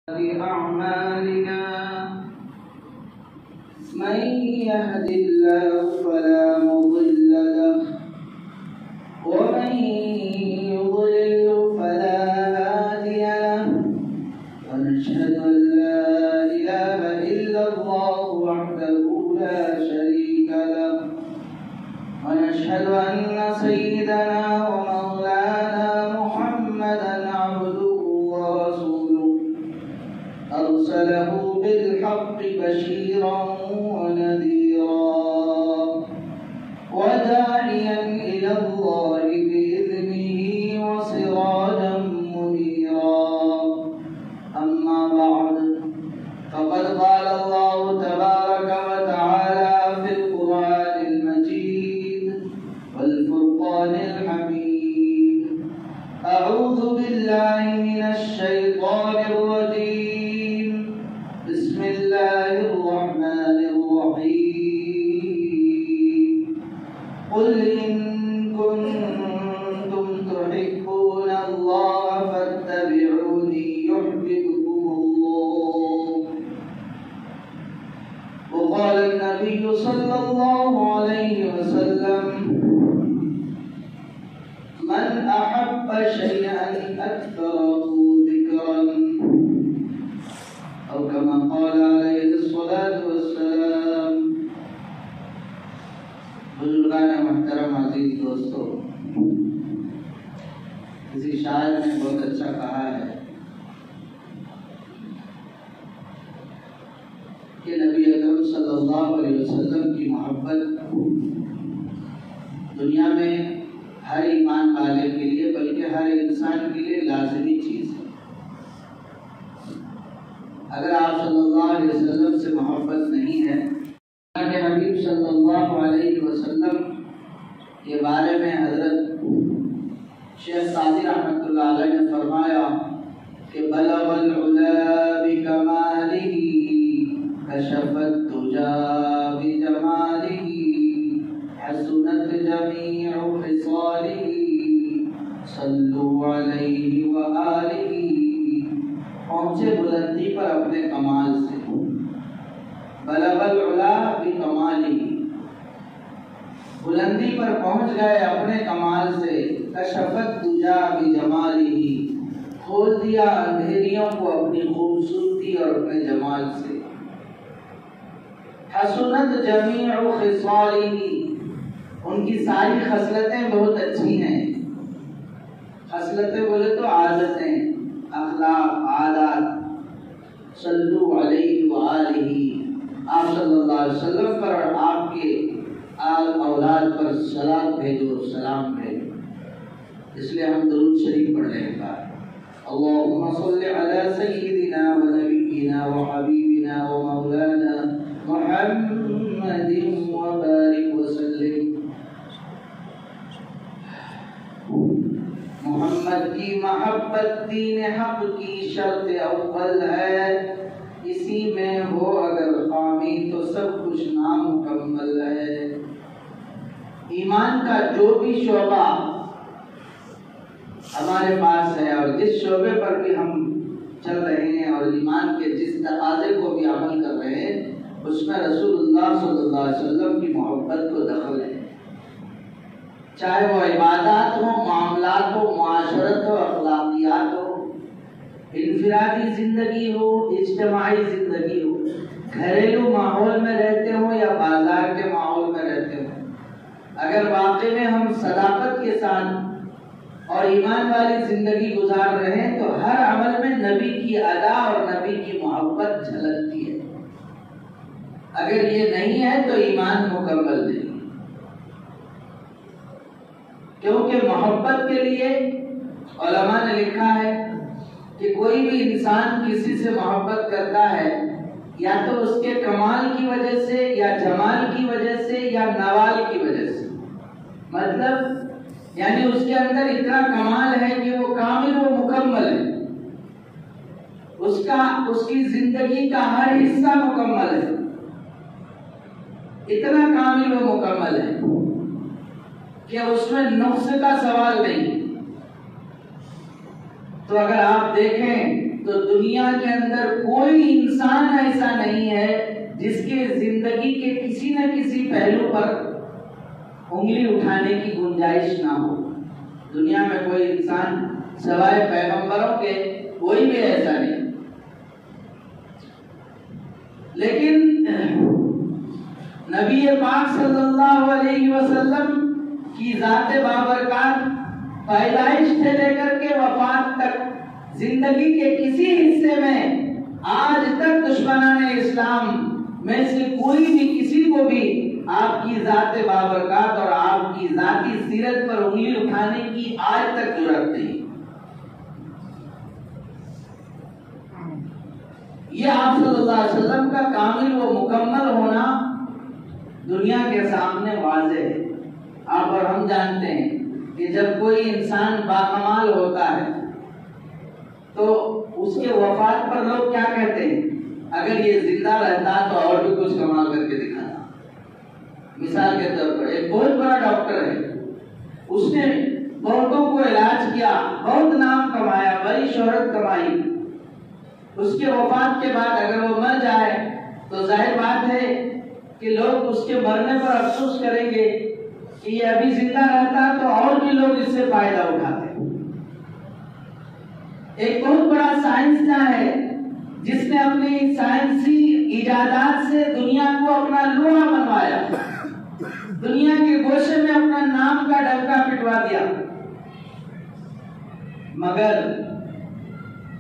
أعمالنا من يهد الله فلا مضل له ومن يضلل فلا هادي له ونشهد أن لا إله إلا الله وحده لا شريك له ونشهد أن سيدنا ومولانا محمدا عبده ورسوله أرسله بالحق بشيرا ونذيرا وداعيا إلى الله بإذنه وسراجا منيرا أما بعد فقد قال الله تبارك وتعالى في القرآن المجيد والفرقان الحميد أعوذ بالله من الشيطان الرجيم بسم الله الرحمن الرحيم قل إن كنتم تحبون الله فاتبعوني يحببكم الله وقال النبي صلى الله عليه وسلم من أحب شيئا أكثره ذكرا أو كما قال عليه الصلاة والسلام. بزرگان محترم عزیز دوستو، کسی شاعر نے بہت اچھا کہا ہے کہ نبی اکرم صلی اللہ علیہ وسلم کی محبت دنیا میں ہر ایمان والے کے لیے بلکہ ہر انسان کے لیے لازمی چیز ہے. اگر آپ صلی اللہ علیہ وسلم سے محبت نہیں ہے، اللہ کے حبیب صلی اللہ علیہ وسلم کے بارے میں حضرت شیخ سعدی رحمۃ اللہ علیہ نے فرمایا کہ بلغ العلا بکمالہ کشف الدجا بجمالہ حسنت جمیع خصالہ صلوا علیہ وآلہ. پہنچے بلندی پر اپنے کمال سے، بلغ العلا بکمالہ، بلندی پر پہنچ گئے اپنے کمال سے. کشفت دجا بجمالہ، کھول دیا اندھیریوں کو اپنی خوبصورتی اور اپنے جمال سے. حسنت جمیع خصالہ، ان کی ساری خصلتیں بہت اچھی ہیں. خصلتیں بولے تو عادتیں، اخلاق، عادات. صلو علیہ وآلہ، آپ صلی اللہ علیہ وسلم پر اور آپ کے آل اولاد پر صلاۃ بھیجو، سلام بھیجو. اس لیے ہم درود شریف پڑھ لیں گا. اللہم صل علی سیدنا و نبینا و حبیبنا و مولانا محمد وبارک وسلم. محمد کی محبت دین حق کی شرط اول ہے، اسی میں ہو اگر خامی تو سب کچھ نامکمل ہے. ایمان کا جو بھی شعبہ ہمارے پاس ہے اور جس شعبے پر بھی ہم چل رہے ہیں اور ایمان کے جس تقاضے کو بھی عمل کر رہے ہیں، اس میں رسول اللہ صلی اللہ علیہ وسلم کی محبت کو دخل ہے. چاہے وہ عبادات ہو، معاملات ہو، معاشرت ہو، اخلاقیات ہو، انفرادی زندگی ہو، اجتماعی زندگی ہو، گھریلو ماحول میں رہتے ہوں یا بازار کے ماحول میں رہتے ہوں. اگر واقعی میں ہم صداقت کے ساتھ اور ایمان والی زندگی گزار رہے ہیں تو ہر عمل میں نبی کی ادا اور نبی کی محبت جھلکتی ہے. اگر یہ نہیں ہے تو ایمان مکمل نہیں، کیونکہ محبت کے لیے علماء نے لکھا ہے کہ کوئی بھی انسان کسی سے محبت کرتا ہے یا تو اس کے کمال کی وجہ سے یا جمال کی وجہ سے یا نوال کی وجہ سے. مطلب یعنی اس کے اندر اتنا کمال ہے کہ وہ کامل و مکمل ہے، اس کی زندگی کا ہر حصہ مکمل ہے، اتنا کامل و مکمل ہے کہ اس میں نقص کا سوال نہیں. تو اگر آپ دیکھیں تو دنیا کے اندر کوئی انسان ایسا نہیں ہے جس کے زندگی کے کسی نہ کسی پہلو پر انگلی اٹھانے کی گنجائش نہ ہو. دنیا میں کوئی انسان سوائے پیغمبروں کے کوئی بھی ایسا نہیں. لیکن نبی پاک صلی اللہ علیہ وسلم کی ذات بابرکات پیدائش سے لے کر کے وفات تک زندگی کے کسی حصے میں آج تک دشمنان اسلام میں سے کوئی بھی کسی کو بھی آپ کی ذات بابرکات اور آپ کی ذاتی سیرت پر انگلی اٹھانے کی آج تک ضرورت نہیں. یہ آپ صلی اللہ علیہ وسلم کا کامل و مکمل ہونا دنیا کے سامنے واضح ہے. آپ اور ہم جانتے ہیں کہ جب کوئی انسان باکمال ہوتا ہے تو اس کے وفات پر لوگ کیا کہتے ہیں؟ اگر یہ زندہ رہتا تو اور بھی کچھ کما کر کے دکھاتا. مثال کے طور پر ایک بہت بڑا ڈاکٹر ہے, اس نے بہتوں کو علاج کیا, بہت نام کمایا, بڑی شہرت کمائی. اس کے وفات کے بعد اگر وہ مر جائے تو ظاہر بات ہے کہ لوگ اس کے مرنے پر افسوس کریں گے کہ یہ ابھی زندہ رہتا تو اور بھی لوگ اس سے فائدہ اٹھاتے. ایک بہت بڑا سائنسداں ہے جس نے اپنی سائنسی ایجادات سے دنیا کو اپنا لوہا بنوایا, دنیا کے گوشے میں اپنا نام کا ڈنکا پٹوا دیا. مگر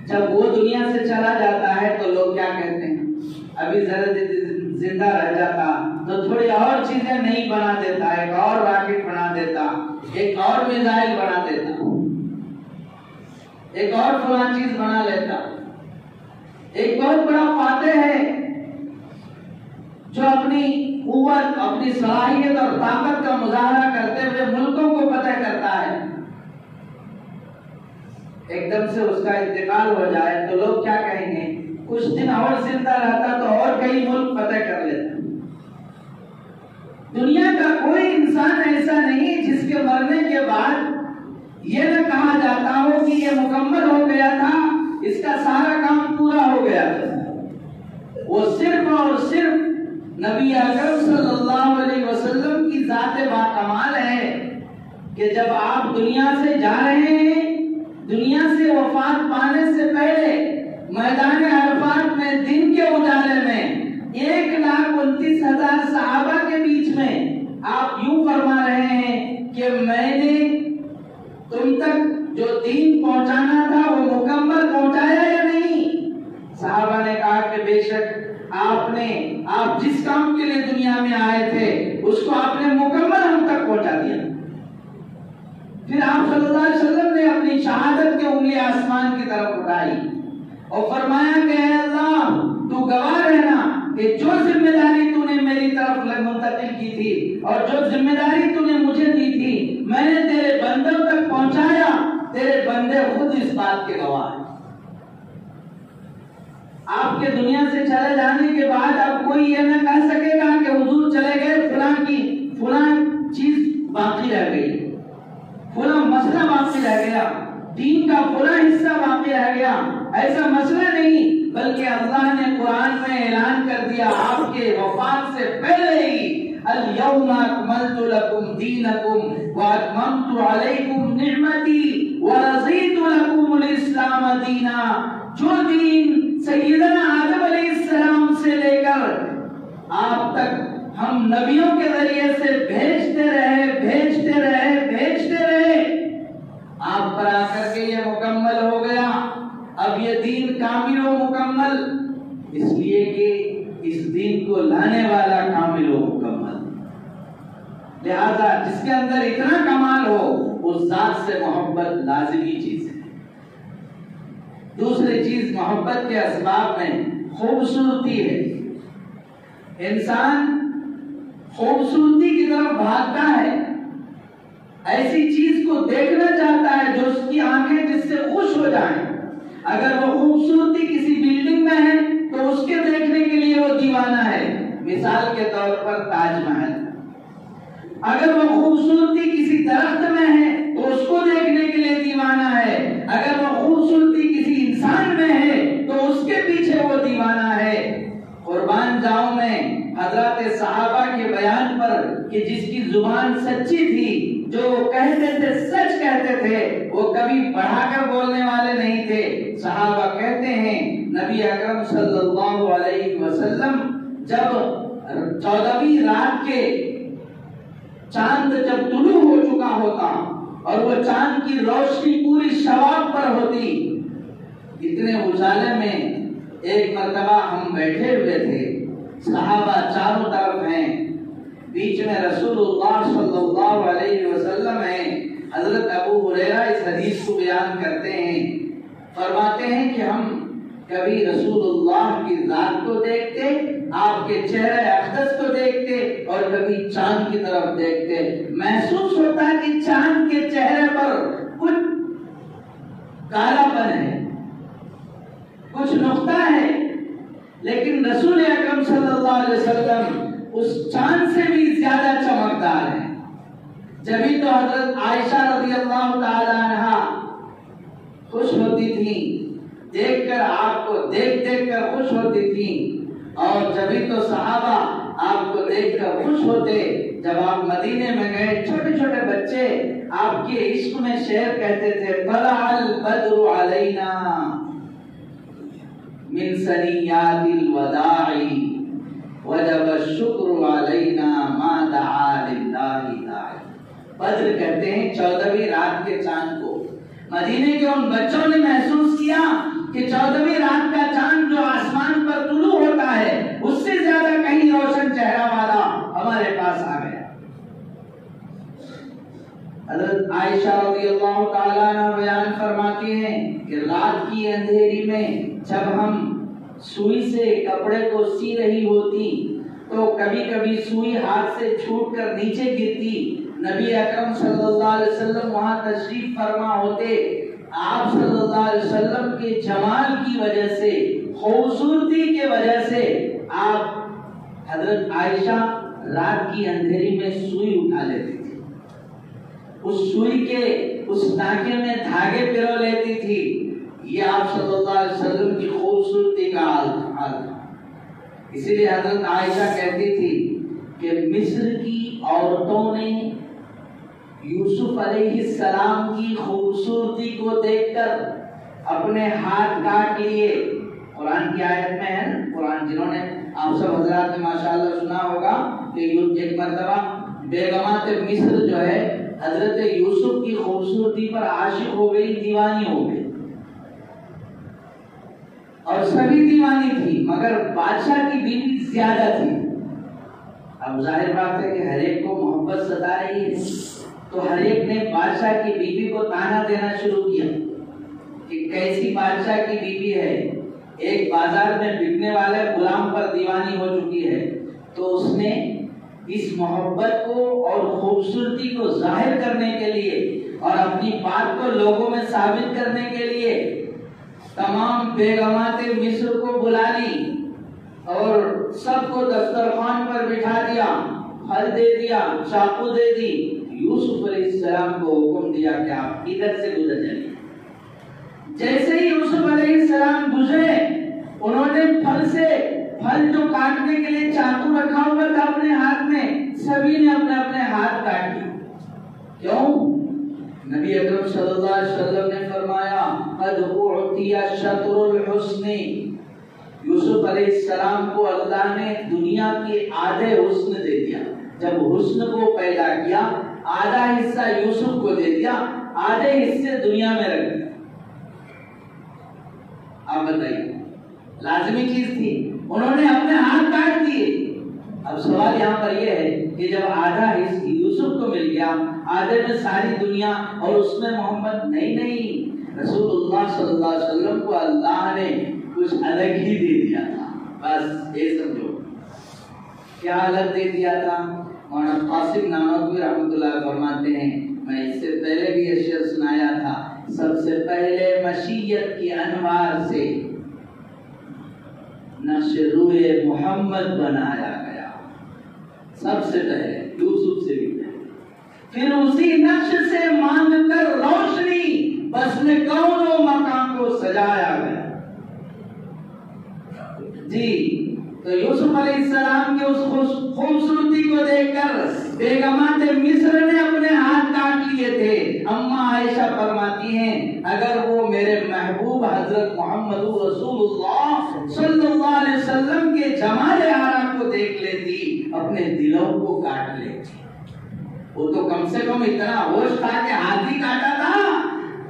جب وہ دنیا سے چلا جاتا ہے تو لوگ کیا کہتے ہیں؟ ابھی ذرا زندہ رہ جاتا تو تھوڑی اور چیزیں نہیں بنا دیتا, ایک اور راکٹ بنا دیتا, ایک اور میزائل بنا دیتا, ایک اور فلاں چیز بنا لیتا. ایک بہت بڑا فاتح ہے جو اپنی قوت, اپنی صلاحیت اور طاقت کا مظاہرہ کرتے ہوئے ملکوں کو فتح کرتا ہے. ایک دم سے اس کا انتقال ہو جائے تو لوگ کیا کہیں گے؟ کچھ دن اور زندہ رہتا تو اور کئی ملک فتح کر لیتا. دنیا کا کوئی انسان ایسا نہیں جس کے مرنے کے بعد یہ نہ کہا جاتا ہو کہ یہ مکمل ہو گیا تھا, اس کا سارا کام پورا ہو گیا تھا. وہ صرف اور صرف نبی اکرم صلی اللہ علیہ وسلم کی ذات باکمال ہے کہ جب آپ دنیا سے جا رہے ہیں, دنیا سے وفات پانے سے پہلے میدان عرفات میں دن کے اجالے میں 1,29,000 صحابہ کے بیچ میں آپ یوں فرما رہے ہیں کہ میں نے تم تک جو دین پہنچانا تھا وہ مکمل پہنچایا یا نہیں؟ صحابہ نے کہا کہ بے شک آپ جس کام کے لیے دنیا میں آئے تھے اس کو آپ نے مکمل ہم تک پہنچا دیا. پھر آپ صلی اللہ علیہ وسلم نے اپنی شہادت کی انگلی آسمان کی طرف اٹھائی اور فرمایا کہ اے اللہ تو گواہ رہنا کہ جو ذمہ داری تو نے میری طرف منتقل کی تھی اور جو ذمہ داری تو نے مجھے دی تھی میں نے تیرے بندوں تک پہنچایا. تیرے بندے خود اس بات کے گواہ ہیں. آپ کے دنیا سے چلے جانے کے بعد اب کوئی یہ نہ کہہ سکے گا کہ حضور چلے گئے فلاں چیز باقی رہ گئی, فلاں مسئلہ باقی رہ گیا, دین کا فلاں حصہ باقی رہ گیا. ایسا مسئلہ نہیں, بلکہ اللہ نے قرآن میں اعلان کر دیا آپ کے وفات سے پہلے ہی اليوم اکملت لکم دینکم واتممت علیکم نعمتی ورضیت لکم الاسلام دینا. جو دین سیدنا آدم علیہ السلام سے لے کر آپ تک ہم نبیوں کے ذریعے سے بھیجتے رہے, آپ پر آ کر کے یہ مکمل ہو گیا. اب یہ دین کامل و مکمل, اس لیے کہ اس دین کو لانے والا کامل و مکمل. لہذا جس کے اندر اتنا کمال ہو اس ذات سے محبت لازمی چیز ہے. دوسری چیز محبت کے اسباب میں خوبصورتی ہے. انسان خوبصورتی کی طرف بھاگتا ہے, ایسی چیز کو دیکھنا چاہتا ہے جو اس کی آنکھیں جس سے خوش ہو جائیں. اگر وہ خوبصورتی کسی بلڈنگ میں ہے تو اس کے دیکھنے کے لیے وہ دیوانہ ہے. مثال کے طور پر تاج محل. اگر وہ خوبصورتی کسی درخت میں ہے تو اس کو دیکھنے کے لیے دیوانہ ہے. اگر وہ خوبصورتی کسی انسان میں ہے تو اس کے پیچھے وہ دیوانہ ہے۔ قربان جاؤں میں حضرات صحابہ کے بیان پر کہ جس کی زبان سچی تھی، جو کہتے تھے سچ کہتے تھے، وہ کبھی بڑھا کر بولنے والے نہیں تھے۔ صحابہ کہتے ہیں نبی اکرم صلی اللہ علیہ وسلم جب 14ویں رات کے چاند جب طلوع ہو چکا ہوتا اور وہ چاند کی روشنی پوری شواب پر ہوتی، اتنے اجالے میں ایک مرتبہ ہم بیٹھے ہوئے تھے، صحابہ چاروں طرف ہیں، بیچ میں رسول اللہ صلی اللہ علیہ وسلم ہیں۔ حضرت ابو ہریرہ اس حدیث کو بیان کرتے ہیں، فرماتے ہیں کہ ہم کبھی رسول اللہ کی ذات کو دیکھتے، آپ کے چہرے اقدس کو دیکھتے، اور کبھی چاند کی طرف دیکھتے۔ محسوس ہوتا ہے کہ چاند کے چہرے پر کچھ کالا پن ہے، کچھ نقطہ ہے، لیکن رسول اکرم صلی اللہ علیہ وسلم اس چاند سے بھی زیادہ چمکدار ہے۔ جبھی تو حضرت عائشہ رضی اللہ تعالی عنہا خوش ہوتی تھی، دیکھ کر آپ کو دیکھ کر خوش ہوتی تھی، اور جبھی تو صحابہ آپ کو دیکھ کر خوش ہوتے۔ جب آپ مدینے میں گئے، چھوٹے چھوٹے بچے آپ کے عشق میں شعر کہتے تھے، طلع البدر علینا من ثنیات الوداع وجب الشکر علینا ما دعا للہ داعی۔ بدر کہتے ہیں 14ویں رات کے چاند کو۔ مدینے کے ان بچوں نے محسوس کیا کہ 14ویں رات کا چاند جو آسمان پر طلوع ہوتا ہے، اس سے زیادہ کہیں روشن چہرہ والا ہمارے پاس آ گیا۔ حضرت عائشہ رضی اللہ تعالیٰ عنہ بیان فرماتی ہیں کہ رات کی اندھیری میں جب ہم سوئی سے کپڑے کو سی رہی ہوتی تو کبھی کبھی سوئی ہاتھ سے چھوٹ کر نیچے گرتی، نبی اکرم صلی اللہ علیہ وسلم وہاں تشریف فرما ہوتے، آپ صلی اللہ علیہ وسلم کے جمال کی وجہ سے، خوبصورتی کے وجہ سے آپ حضرت عائشہ رات کی اندھیری میں سوئی اٹھا لیتی تھی، اس سوئی کے اس ٹانکے میں دھاگے پرو لیتی تھی۔ یہ آپ صلی اللہ علیہ وسلم کی خوبصورتی کا حال تھا۔ اسی لیے حضرت عائشہ کہتی تھی کہ مصر کی عورتوں نے یوسف علیہ السلام کی خوبصورتی کو دیکھ کر اپنے ہاتھ کاٹ لیے۔ قرآن کی آیت میں ہے نا، قرآن جنہوں نے آپ سب حضرات نے ماشاءاللہ سنا ہوگا کہ ایک مرتبہ بیگمات مصر جو ہے حضرت یوسف کی خوبصورتی پر عاشق ہو گئی، دیوانی ہو گئی، اور سبھی دیوانی تھی مگر بادشاہ کی بیوی زیادہ تھی۔ اب ظاہر بات ہے کہ ہر ایک کو محبت ستا رہی ہے، تو ہر ایک نے بادشاہ کی بیوی کو تانا دینا شروع کیا کہ کیسی بادشاہ کی بیوی ہے، ایک بازار میں بکنے والے غلام پر دیوانی ہو چکی ہے۔ تو اس نے اس محبت کو اور خوبصورتی کو ظاہر کرنے کے لیے اور اپنی بات کو لوگوں میں ثابت کرنے کے لیے تمام بیگمات مصر کو بلا لی اور سب کو دسترخوان پر بٹھا دیا، پھل دے دیا، چاقو دے دی۔ یوسف علیہ السلام کو حکم دیا کہ آپ ادھر سے گزر جائیں۔ جیسے ہی یوسف علیہ السلام گزرے، انہوں نے پھل جو کاٹنے کے لیے چاقو رکھا ہوا تھا اپنے ہاتھ میں، سبھی نے اپنے اپنے ہاتھ کاٹ لیے۔ کیوں؟ نبی اکرم صلی اللہ علیہ وسلم نے فرمایا قد اعطی شطر الحسن، یوسف علیہ السلام کو اللہ نے دنیا کے آدھے حسن دے دیا۔ جب حسن کو پیدا کیا، آدھا حصہ یوسف کو دے دیا، آدھے حصے دنیا میں رکھ دیا۔ آپ بتائیے، لازمی چیز تھی، انہوں نے اپنے ہاتھ کاٹ دیے۔ اب سوال یہاں پر یہ ہے کہ جب آدھا حصہ یوسف کو مل گیا، آدھے میں ساری دنیا اور اس میں محمد، نہیں، رسول اللہ صلی اللہ علیہ وسلم کو اللہ نے کچھ الگ ہی دے دیا تھا۔ بس یہ سمجھو کیا الگ دے دیا تھا۔ مولانا قاسم نانوتوی رحمۃ اللہ فرماتے ہیں، میں اس سے پہلے بھی یہ شعر سنایا تھا، سب سے پہلے مشیت کی انوار سے نقش روئے محمد بنایا گیا، سب سے پہلے یوسف سے بھی پہلے، پھر اسی نقش سے مانگ کر روشنی بس میں کون و مقام کو سجایا گیا. جی تو یوسف علیہ السلام کی اس خوبصورتی کو دیکھ کر بیگمات مصر نے اپنے ہاتھ کاٹ لیے تھے. اماں عائشہ فرماتی ہیں اگر وہ میرے محبوب حضرت محمد رسول اللہ صلی اللہ علیہ وسلم کے جمال آرا کو دیکھ لیتی اپنے دلوں کو کاٹ لیتی. وہ تو کم سے کم اتنا ہوش تھا کہ ہاتھی کاٹا تھا,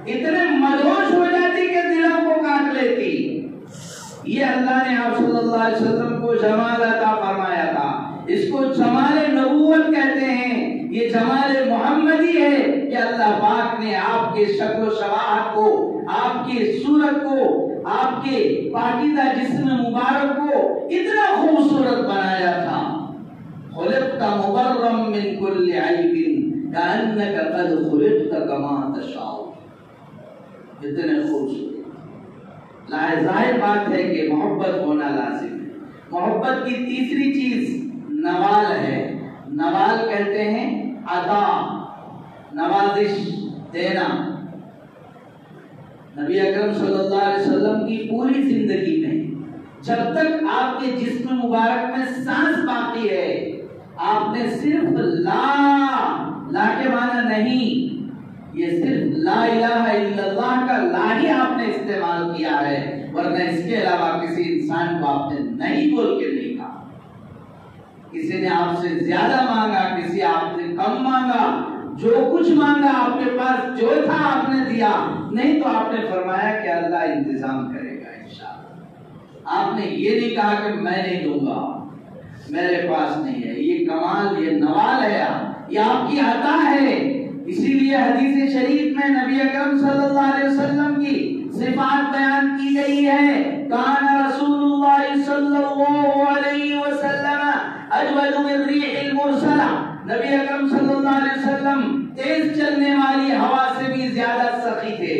اتنے مدہوش ہو جاتی کہ دلوں کو کاٹ لیتی. یہ اللہ نے آپ صلی اللہ علیہ وسلم کو جمال عطا فرمایا تھا. اس کو جمال نبوت کہتے ہیں. یہ جمال محمدی ہے کہ اللہ پاک نے آپ کے شکل و شباہت کو, آپ کی صورت کو, آپ کے پاکیزہ جسم مبارک کو اتنا خوبصورت بنایا تھا. خلقت مبرم من كل عیب کأنک قد خلقت کما تشاء. اتنے خوبصورت. ظاہر بات ہے کہ محبت ہونا لازم ہے. محبت کی تیسری چیز نوال ہے. نوال کہتے ہیں عطا, نوازش دینا. نبی اکرم صلی اللہ علیہ وسلم کی پوری زندگی میں جب تک آپ کے جسم مبارک میں سانس باقی ہے آپ نے صرف لا کے معنی نہیں, یہ صرف لا الہ الا اللہ کا لا ہی آپ نے استعمال کیا ہے, ورنہ اس کے علاوہ کسی انسان کو آپ نے نہیں بول کے نہیں کہا. کسی نے آپ سے زیادہ مانگا, کسی آپ سے کم مانگا, جو کچھ مانگا آپ کے پاس جو تھا آپ نے دیا, نہیں تو آپ نے فرمایا کہ اللہ انتظام کرے گا انشاءاللہ. آپ نے یہ نہیں کہا کہ میں نہیں دوں گا, میرے پاس نہیں ہے. یہ کمال, یہ نوال ہے, یہ آپ کی عطا ہے. اسی لیے حدیث شریف میں نبی اکرم صلی اللہ علیہ وسلم کی صفات بیان کی گئی ہے. کان رسول اللہ صلی اللہ علیہ وسلم اجود من ریح المرسلہ. نبی اکرم صلی اللہ علیہ وسلم تیز چلنے والی ہوا سے بھی زیادہ سخی تھے,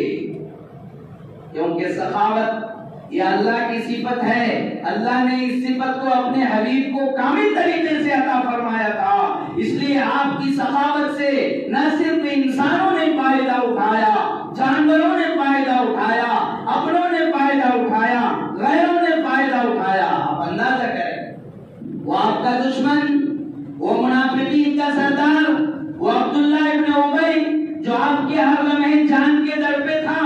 کیونکہ سخاوت یہ اللہ کی صفت ہے. اللہ نے اس صفت کو اپنے حبیب کو کامل طریقے سے عطا فرمایا تھا. اس لیے آپ کی سخاوت سے نہ صرف انسانوں نے فائدہ اٹھایا, جانوروں نے فائدہ اٹھایا, اپنوں نے فائدہ اٹھایا, غیروں نے فائدہ اٹھایا. آپ اندازہ کریں, وہ آپ کا دشمن, وہ منافقین کا سردار, وہ عبداللہ ابن ابی جو آپ کے ہر لمحے جان کے در پہ تھا,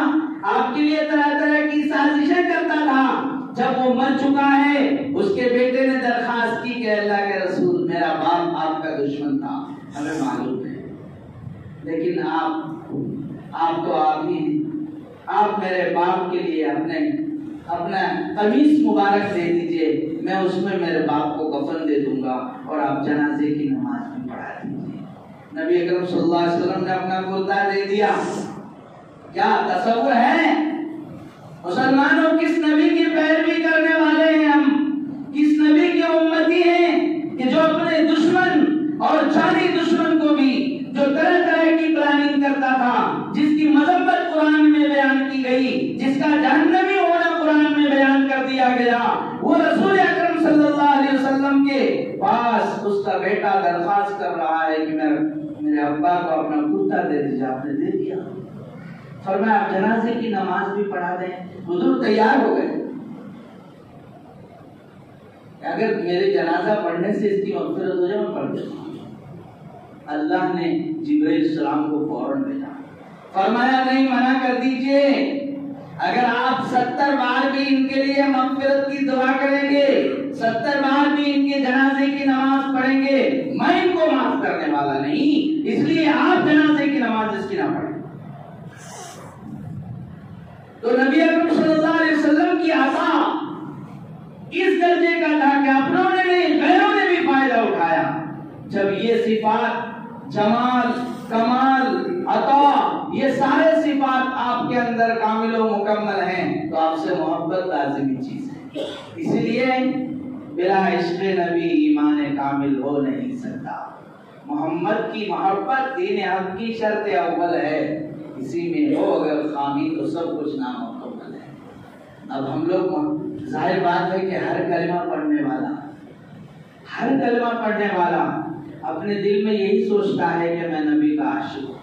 آپ کے لیے طرح طرح کی سازشیں کرتا تھا. جب وہ مر چکا ہے اس کے بیٹے نے درخواست کی کہ اللہ کے رسول میرا باپ آپ کا دشمن تھا, ہمیں معلوم ہے, لیکن آپ تو آپ ہی, آپ میرے باپ کے لیے اپنا قمیص مبارک دے دیجئے, میں اس میں میرے باپ کو کفن دے دوں گا اور آپ جنازے کی نماز بھی پڑھا دیجئے. نبی اکرم صلی اللہ علیہ وسلم نے اپنا کرتا دے دیا. کیا تصور ہے مسلمانوں, کس نبی کی پیروی کرنے والے ہیں ہم, کس نبی کے امتی ہیں کہ جو اپنے دشمن اور جانی دشمن کو بھی, جو طرح طرح کی پلاننگ کرتا تھا, جس کی مذمت قرآن میں بیان کی گئی, جس کا جہنمی ہونا قرآن میں بیان کر دیا گیا, وہ رسول اکرم صلی اللہ علیہ وسلم کے پاس اس کا بیٹا درخواست کر رہا ہے کہ میرے ابا کو اپنا کرتا دے دیجیے. آپ نے دے دیا. فرمایا آپ جنازے کی نماز بھی پڑھا دیں. حضور تیار ہو گئے, اگر میرے جنازہ پڑھنے سے اس کی مغفرت ہو جائے میں پڑھ دوں. اللہ نے جبرائیل السلام کو فوراً بھیجا, فرمایا نہیں, منع کر دیجئے. اگر آپ 70 بار بھی ان کے لیے مغفرت کی دعا کریں گے, 70 بار بھی ان کے جنازے کی نماز پڑھیں گے, میں ان کو معاف کرنے والا نہیں. اس لیے آپ جنازے کی نماز اس کی نہ پڑھیں. تو نبی اکرم صلی اللہ علیہ وسلم کی عطا اس درجے کا تھا کہ اپنوں نے نہیں, غیروں نے بھی فائدہ اٹھایا. جب یہ صفات جمال, کمال, عطا, یہ سارے صفات آپ کے اندر کامل و مکمل ہیں تو آپ سے محبت لازمی چیز ہے. اسی لیے بلا عشق نبی ایمان کامل ہو نہیں سکتا. محمد کی محبت دین حق کی شرط اول ہے. اسی میں ہو اگر خامی تو سب کچھ نامکمل ہے. اب ہم لوگ, ظاہر بات ہے کہ ہر کلمہ پڑھنے والا اپنے دل میں یہی سوچتا ہے کہ میں نبی کا عاشق ہوں.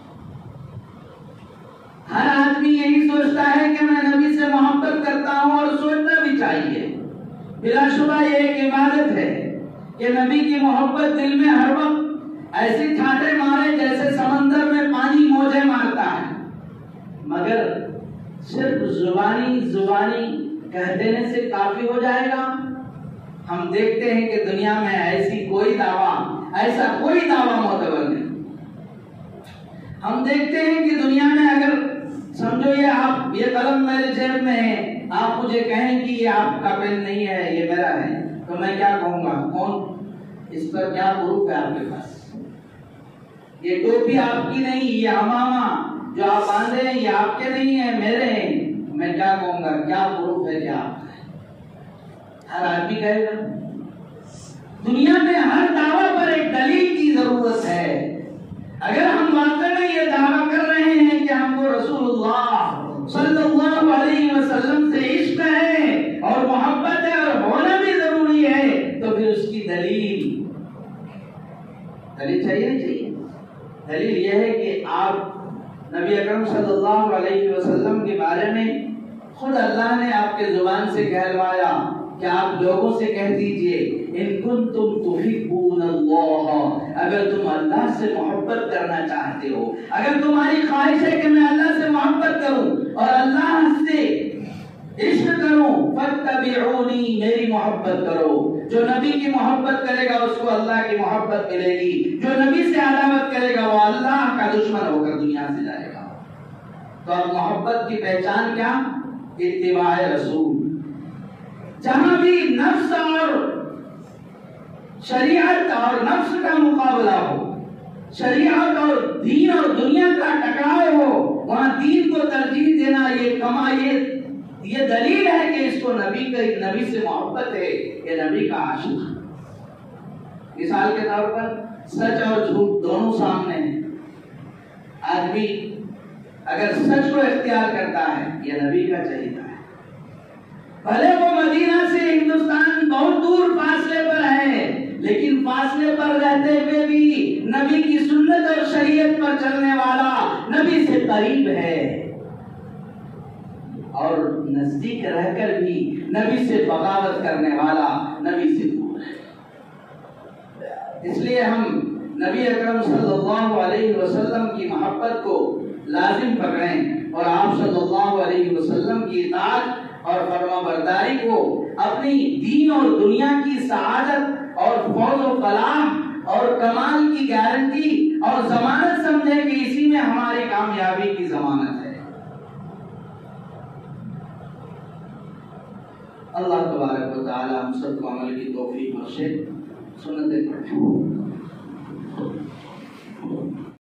ہر آدمی یہی سوچتا ہے کہ میں نبی سے محبت کرتا ہوں، اور سوچنا بھی چاہیے۔ بلا شبہ یہ ایک عبادت ہے کہ نبی کی محبت دل میں ہر وقت ایسی ٹھاٹے مارے جیسے سمندر میں پانی موجیں مارتا ہے، مگر صرف زبانی کہہ دینے سے کافی ہو جائے گا؟ ہم دیکھتے ہیں کہ دنیا میں ایسا کوئی دعویٰ معتبر نہیں۔ ہم دیکھتے ہیں کہ دنیا میں اگر سمجھو یہ قلم میرے جیب میں ہے، آپ مجھے کہیں کہ یہ آپ کا پین نہیں ہے، یہ میرا ہے، تو میں کیا کہوں گا؟ اس پر کیا پروف ہے آپ کے پاس؟ یہ ٹوپی آپ کی نہیں، یہ عمامہ جو آپ باندھے ہیں یہ آپ کے نہیں ہے، میرے ہیں، میں کیا کہوں گا؟ کیا پروف ہے کہ آپ کا ہے؟ ہر آدمی کہے گا۔ دنیا میں ہر دعویٰ پر ایک دلیل کی ضرورت ہے۔ اگر ہم واقعی میں یہ دعویٰ کر رہے ہیں کہ ہم کو رسول اللہ صلی اللہ علیہ وسلم سے عشق ہے اور محبت ہے اور ہونا بھی ضروری ہے، تو پھر اس کی دلیل چاہیے نہیں چاہیے؟ دلیل یہ ہے کہ آپ نبی اکرم صلی اللہ علیہ وسلم کے بارے میں خود اللہ نے آپ کے زبان سے کہلوایا کہ آپ لوگوں سے کہہ دیجئے ان کنتم تحبون اللہ، اگر تم اللہ سے محبت کرنا چاہتے ہو، اگر تمہاری خواہش ہے کہ میں اللہ سے محبت کروں اور اللہ سے عشق کروں، فاتبعونی، میری محبت کرو۔ جو نبی کی محبت کرے گا اس کو اللہ کی محبت ملے گی، جو نبی سے عداوت کرے گا وہ اللہ کا دشمن ہو کر دنیا سے جائے گا۔ تو اب محبت کی پہچان کیا؟ اتباع رسول۔ جہاں بھی نفس اور شریعت اور نفس کا مقابلہ ہو، شریعت اور دین اور دنیا کا ٹکراؤ ہو، وہاں دین کو ترجیح دینا یہ دلیل ہے کہ اس کو نبی سے محبت ہے، یہ نبی کا عاشق ہے۔ مثال کے طور پر سچ اور جھوٹ دونوں سامنے ہیں۔ آدمی اگر سچ کو اختیار کرتا ہے یہ نبی کا چہیتا ہے، بھلے وہ مدینہ سے ہندوستان بہت دور فاصلے پر ہے، لیکن فاصلے پر رہتے ہوئے بھی نبی کی سنت اور شریعت پر چلنے والا نبی سے قریب ہے، اور نزدیک رہ کر بھی نبی سے بغاوت کرنے والا نبی سے دور ہے۔ اس لیے ہم نبی اکرم صلی اللہ علیہ وسلم کی محبت کو لازم پکڑیں اور آپ صلی اللہ علیہ وسلم کی اطاعت اور فرما برداری کو اپنی دین اور دنیا کی سعادت اور فوز و فلاح اور کمال کی گارنٹی اور ضمانت سمجھیں کہ اسی میں ہماری کامیابی کی ضمانت ہے۔ اللہ تبارک و تعالی ہم سب کو عمل کی توفیق بخشے۔ سنتیں پڑھیں۔